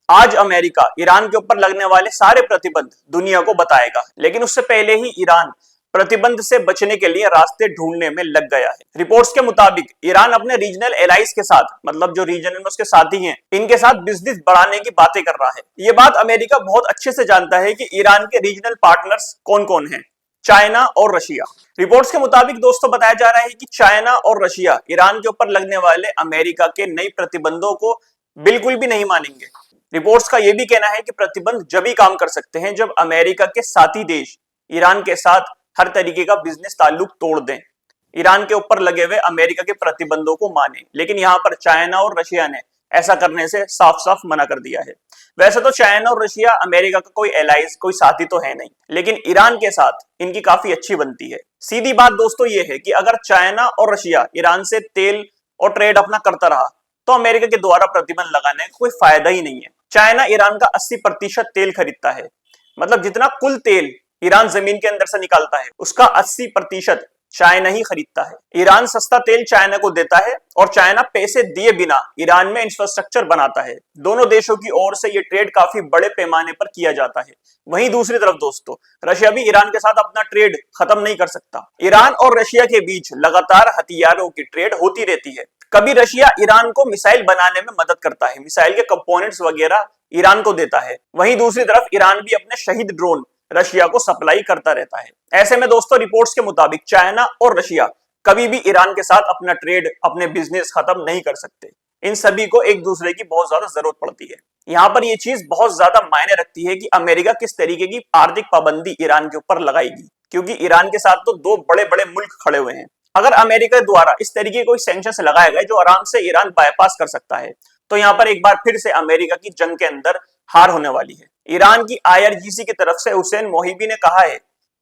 आज America Iran के ऊपर लगने वाले सारे प्रतिबंध दुनिया को बताएगा, लेकिन उससे पहले ही ईरान प्रतिबंध से बचने के लिए रास्ते ढूंढने में लग गया है। रिपोर्ट्स के मुताबिक ईरान अपने रीजनल एलाइज के साथ, मतलब जो रीजन में उसके साथी हैं, इनके साथ बिजनेस बढ़ाने की बातें कर रहा है। ये बात अमेरिका बहुत अच्छे से जानता है कि ईरान के रीजनल पार्टनर्स कौन कौन हैं। चाइना और रशिया। रिपोर्ट्स के मुताबिक दोस्तों बताया जा रहा है कि चाइना और रशिया ईरान के ऊपर लगने वाले अमेरिका के नए प्रतिबंधों को बिल्कुल भी नहीं मानेंगे। रिपोर्ट्स का यह भी कहना है कि प्रतिबंध जब ही काम कर सकते हैं जब अमेरिका के साथी देश ईरान के साथ हर तरीके का बिजनेस ताल्लुक तोड़ दें, ईरान के ऊपर लगे हुए अमेरिका के प्रतिबंधों को माने। लेकिन यहां पर चाइना और रशिया ने ऐसा करने से साफ साफ मना कर दिया है। वैसे तो चाइना और रशिया अमेरिका का कोई एलाइज, कोई साथी तो है नहीं, लेकिन ईरान के साथ इनकी काफी अच्छी बनती है। सीधी बात दोस्तों ये है कि अगर चाइना और रशिया ईरान से तेल और ट्रेड अपना करता रहा तो अमेरिका के द्वारा प्रतिबंध लगाने का कोई फायदा ही नहीं है। चाइना ईरान का 80% तेल खरीदता है, मतलब जितना कुल तेल ईरान जमीन के अंदर से निकालता है उसका 80% चाइना ही खरीदता है। ईरान सस्ता तेल चाइना को देता है और चाइना पैसे दिए बिना ईरान में इंफ्रास्ट्रक्चर बनाता है। दोनों देशों की ओर से ये ट्रेड काफी बड़े पैमाने पर किया जाता है। वहीं दूसरी तरफ दोस्तों रशिया भी ईरान के साथ अपना ट्रेड खत्म नहीं कर सकता। ईरान और रशिया के बीच लगातार हथियारों की ट्रेड होती रहती है। कभी रशिया ईरान को मिसाइल बनाने में मदद करता है, मिसाइल के कंपोनेंट्स वगैरह ईरान को देता है। वहीं दूसरी तरफ ईरान भी अपने शहीद ड्रोन रशिया को सप्लाई करता रहता है। ऐसे में दोस्तों रिपोर्ट्स के मुताबिक चाइना और रशिया कभी भी ईरान के साथ अपना ट्रेड, अपने बिजनेस खत्म नहीं कर सकते। इन सभी को एक दूसरे की बहुत ज्यादा जरूरत पड़ती है। यहाँ पर यह चीज बहुत ज्यादा मायने रखती है कि अमेरिका किस तरीके की आर्थिक पाबंदी ईरान के ऊपर लगाएगी, क्योंकि ईरान के साथ तो दो बड़े बड़े मुल्क खड़े हुए हैं। अगर अमेरिका द्वारा इस तरीके कोई सैंक्शन लगाया गया जो आराम से ईरान बाईपास कर सकता है, तो यहाँ पर एक बार फिर से अमेरिका की जंग के अंदर हार होने वाली है। ईरान की IRGC की तरफ से हुसैन मोहिबी ने कहा है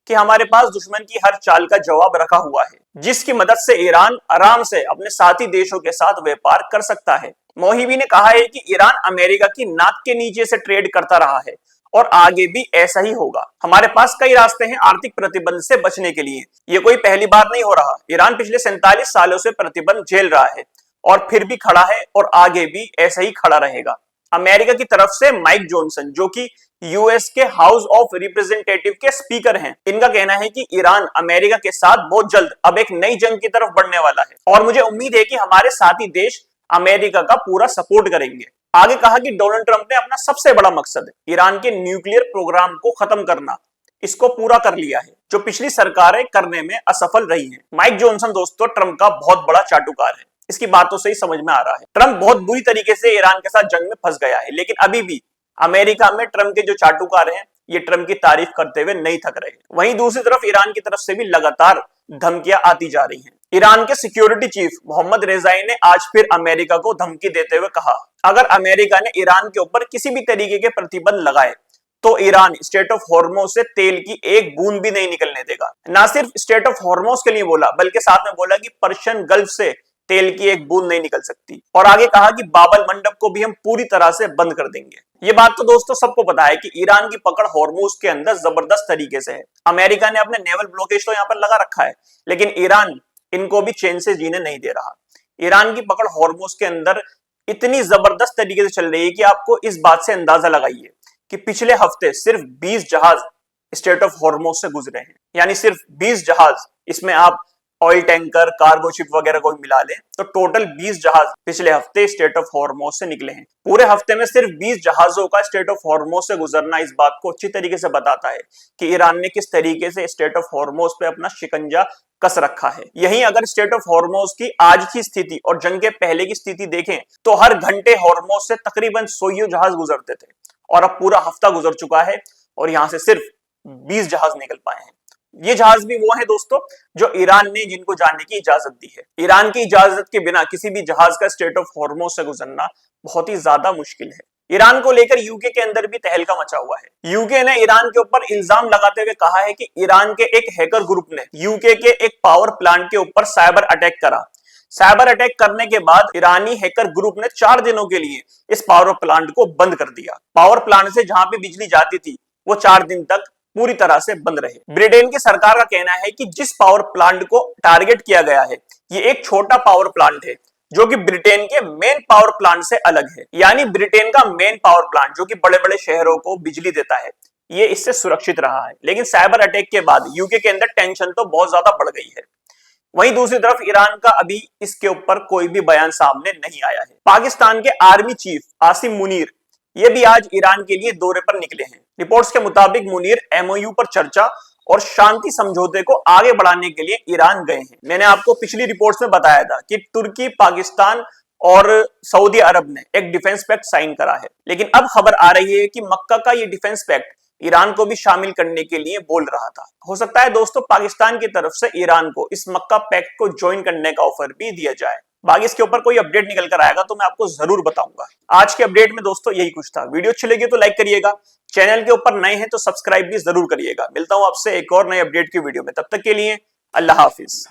कि हमारे पास दुश्मन की हर चाल का जवाब रखा हुआ है, जिसकी मदद से ईरान आराम से अपने साथी देशों के साथ व्यापार कर सकता है। मोहिबी ने कहा है कि ईरान अमेरिका की नाक के नीचे से ट्रेड करता रहा है और आगे भी ऐसा ही होगा। हमारे पास कई रास्ते हैं आर्थिक प्रतिबंध से बचने के लिए। ये कोई पहली बार नहीं हो रहा। ईरान पिछले 47 सालों से प्रतिबंध झेल रहा है और फिर भी खड़ा है और आगे भी ऐसा ही खड़ा रहेगा। अमेरिका की तरफ से माइक जॉनसन, जो कि यूएस के हाउस ऑफ रिप्रेजेंटेटिव के स्पीकर हैं, इनका कहना है कि ईरान अमेरिका के साथ बहुत जल्द अब एक नई जंग की तरफ बढ़ने वाला है और मुझे उम्मीद है कि हमारे साथी देश अमेरिका का पूरा सपोर्ट करेंगे। आगे कहा कि डोनाल्ड ट्रंप ने अपना सबसे बड़ा मकसद ईरान के न्यूक्लियर प्रोग्राम को खत्म करना, इसको पूरा कर लिया है, जो पिछली सरकारें करने में असफल रही हैं। माइक जॉनसन दोस्तों ट्रंप का बहुत बड़ा चाटुकार है, इसकी बातों से ही समझ में आ रहा है। ट्रंप बहुत बुरी तरीके से ईरान के साथ जंग में फंस गया है, लेकिन अभी भी अमेरिका में ट्रंप के जो चाटुकार हैं ये ट्रंप की तारीफ करते हुए नहीं थक रहे। वहीं दूसरी तरफ ईरान की तरफ से भी लगातार धमकियां आती जा रही हैं। ईरान के सिक्योरिटी चीफ मोहम्मद रेजाई ने आज फिर अमेरिका को धमकी देते हुए कहा, अगर अमेरिका ने ईरान के ऊपर किसी भी तरीके के प्रतिबंध लगाए तो ईरान स्टेट ऑफ हॉर्मोज से तेल की एक बूंद भी नहीं निकलने देगा। ना सिर्फ स्टेट ऑफ हॉर्मोज के लिए बोला, बल्कि साथ में बोला कि पर्शियन गल्फ से तेल की एक बूंद नहीं निकल सकती। और आगे कहा कि बाबल मंडप को भी हम पूरी तरह से बंद कर देंगे। ये बात तो दोस्तों सबको पता है कि ईरान की पकड़ हॉर्मूज के अंदर जबरदस्त तरीके से है। अमेरिका ने अपने नेवल ब्लॉकेज तो यहाँ पर लगा रखा है, लेकिन ईरान इनको भी चैन से जीने नहीं दे रहा। ईरान की पकड़ हॉर्मूज के अंदर इतनी जबरदस्त तरीके से चल रही है कि आपको इस बात से अंदाजा लगाइए कि पिछले हफ्ते सिर्फ 20 जहाज स्टेट ऑफ हॉर्मूज से गुजरे हैं, यानी सिर्फ 20 जहाज। इसमें आप ऑयल टैंकर, कार्गो शिप वगैरह को मिला लें तो टोटल 20 जहाज पिछले हफ्ते स्टेट ऑफ हॉर्मोज से निकले हैं। पूरे हफ्ते में सिर्फ 20 जहाजों का स्टेट ऑफ हॉर्मोज से गुजरना इस बात को अच्छी तरीके से बताता है कि ईरान ने किस तरीके से स्टेट ऑफ हॉर्मोज पे अपना शिकंजा कस रखा है। यहीं अगर स्टेट ऑफ हॉर्मोज की आज की स्थिति और जंग के पहले की स्थिति देखें तो हर घंटे हॉर्मोज से तकरीबन 100 जहाज गुजरते थे और अब पूरा हफ्ता गुजर चुका है और यहां से सिर्फ 20 जहाज निकल पाए हैं। ये जहाज भी वो है दोस्तों जो ईरान ने जिनको जाने की इजाजत दी है। ईरान की इजाजत के बिना किसी भी जहाज का स्टेट ऑफ हॉर्मोज से गुजरना बहुत ही ज्यादा मुश्किल है। ईरान को लेकर यूके के अंदर भी तहलका मचा हुआ है। यूके ने ईरान के ऊपर इल्जाम लगाते हुए कहा है कि ईरान के एक हैकर ग्रुप ने यूके के एक पावर प्लांट के ऊपर साइबर अटैक करा। साइबर अटैक करने के बाद ईरानी हैकर ग्रुप ने 4 दिनों के लिए इस पावर प्लांट को बंद कर दिया। पावर प्लांट से जहां पे बिजली जाती थी वो 4 दिन तक पूरी तरह से बंद रहे। ब्रिटेन की सरकार का कहना है कि जिस पावर प्लांट को टारगेट किया गया है ये एक छोटा पावर प्लांट है जो कि ब्रिटेन के मेन पावर प्लांट से अलग है। यानी ब्रिटेन का मेन पावर प्लांट जो कि बड़े बड़े शहरों को बिजली देता है, ये इससे सुरक्षित रहा है। लेकिन साइबर अटैक के बाद यूके के अंदर टेंशन तो बहुत ज्यादा बढ़ गई है। वहीं दूसरी तरफ ईरान का अभी इसके ऊपर कोई भी बयान सामने नहीं आया है। पाकिस्तान के आर्मी चीफ आसिम मुनीर ये भी आज ईरान के लिए दौरे पर निकले हैं। रिपोर्ट्स के मुताबिक मुनीर एमओयू पर चर्चा और शांति समझौते को आगे बढ़ाने के लिए ईरान गए हैं। मैंने आपको पिछली रिपोर्ट्स में बताया था कि तुर्की, पाकिस्तान और सऊदी अरब ने एक डिफेंस पैक्ट साइन करा है, लेकिन अब खबर आ रही है कि मक्का का ये डिफेंस पैक्ट ईरान को भी शामिल करने के लिए बोल रहा था। हो सकता है दोस्तों पाकिस्तान की तरफ से ईरान को इस मक्का पैक्ट को ज्वाइन करने का ऑफर भी दिया जाए। बाकी इसके ऊपर कोई अपडेट निकल कर आएगा तो मैं आपको जरूर बताऊंगा। आज के अपडेट में दोस्तों यही कुछ था। वीडियो अच्छी लगी तो लाइक करिएगा, चैनल के ऊपर नए हैं तो सब्सक्राइब भी जरूर करिएगा। मिलता हूं आपसे एक और नए अपडेट की वीडियो में, तब तक के लिए अल्लाह हाफिज।